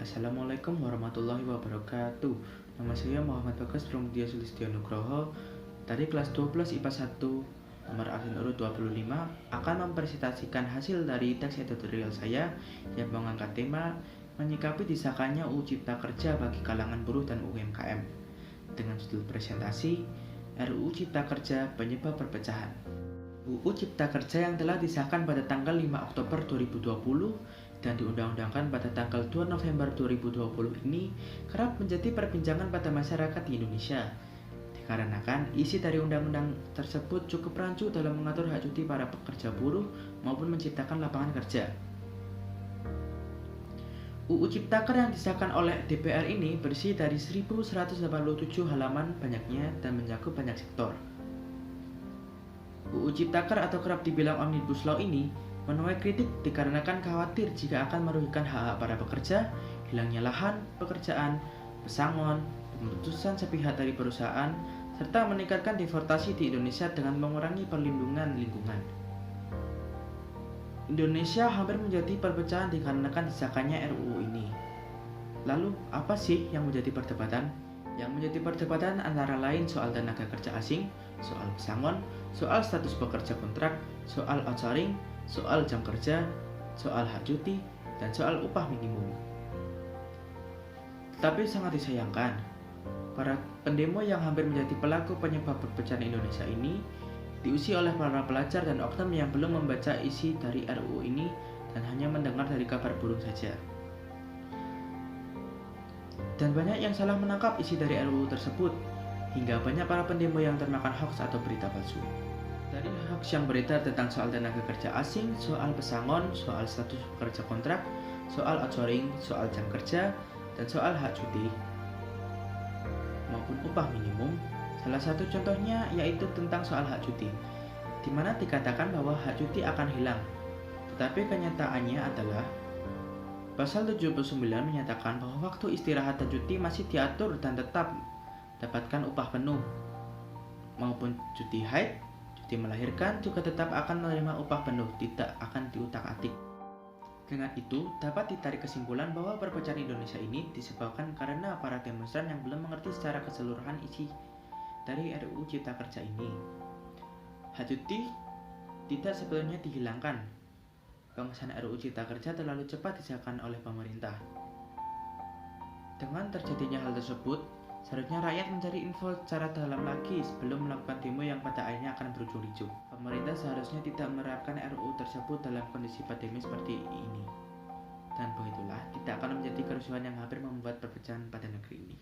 Assalamualaikum warahmatullahi wabarakatuh. Nama saya Muhammad Bagas Pramudia Sulistyo Nugroho dari kelas 12 IPA 1 nomor absen urut 25 akan mempresentasikan hasil dari teks editorial saya yang mengangkat tema menyikapi disahkannya UU Cipta Kerja bagi kalangan buruh dan UMKM dengan judul presentasi RUU Cipta Kerja Penyebab Perpecahan. UU Cipta Kerja yang telah disahkan pada tanggal 5 Oktober 2020 dan diundang-undangkan pada tanggal 2 November 2020 ini kerap menjadi perbincangan pada masyarakat di Indonesia. Dikarenakan isi dari undang-undang tersebut cukup rancu dalam mengatur hak cuti para pekerja buruh maupun menciptakan lapangan kerja. UU Ciptaker yang disahkan oleh DPR ini bersih dari 1187 halaman banyaknya dan mencakup banyak sektor. UU Ciptaker atau kerap dibilang Omnibus Law ini menuai kritik dikarenakan khawatir jika akan merugikan hak-hak para pekerja, hilangnya lahan pekerjaan, pesangon, pemutusan sepihak dari perusahaan, serta meningkatkan deforestasi di Indonesia dengan mengurangi perlindungan lingkungan. Indonesia hampir menjadi perpecahan dikarenakan disahkannya RUU ini. Lalu, apa sih yang menjadi perdebatan? Yang menjadi perdebatan antara lain soal tenaga kerja asing, soal pesangon, soal status pekerja kontrak, soal outsourcing, soal jam kerja, soal hak cuti, dan soal upah minimum. Tetapi sangat disayangkan, para pendemo yang hampir menjadi pelaku penyebab perpecahan Indonesia ini diusi oleh para pelajar dan oknum yang belum membaca isi dari RUU ini dan hanya mendengar dari kabar burung saja. Dan banyak yang salah menangkap isi dari RUU tersebut, hingga banyak para pendemo yang termakan hoax atau berita palsu. Dari hoax yang beredar tentang soal tenaga kerja asing, soal pesangon, soal status pekerja kontrak, soal outsourcing, soal jam kerja, dan soal hak cuti maupun upah minimum, salah satu contohnya yaitu tentang soal hak cuti, di mana dikatakan bahwa hak cuti akan hilang. Tetapi kenyataannya adalah Pasal 79 menyatakan bahwa waktu istirahat dan cuti masih diatur dan tetap dapatkan upah penuh, maupun cuti haid, cuti melahirkan juga tetap akan menerima upah penuh, tidak akan diutak-atik. Dengan itu, dapat ditarik kesimpulan bahwa perpecahan Indonesia ini disebabkan karena para demonstran yang belum mengerti secara keseluruhan isi dari RUU Cipta Kerja ini. Hak cuti tidak sebetulnya dihilangkan. Pengesahan RUU Cipta Kerja terlalu cepat disahkan oleh pemerintah. Dengan terjadinya hal tersebut, seharusnya rakyat mencari info secara dalam lagi sebelum melakukan demo yang pada akhirnya akan berujung ricuh. Pemerintah seharusnya tidak menerapkan RUU tersebut dalam kondisi pandemi seperti ini. Dan begitulah tidak akan menjadi kerusuhan yang hampir membuat perpecahan pada negeri ini.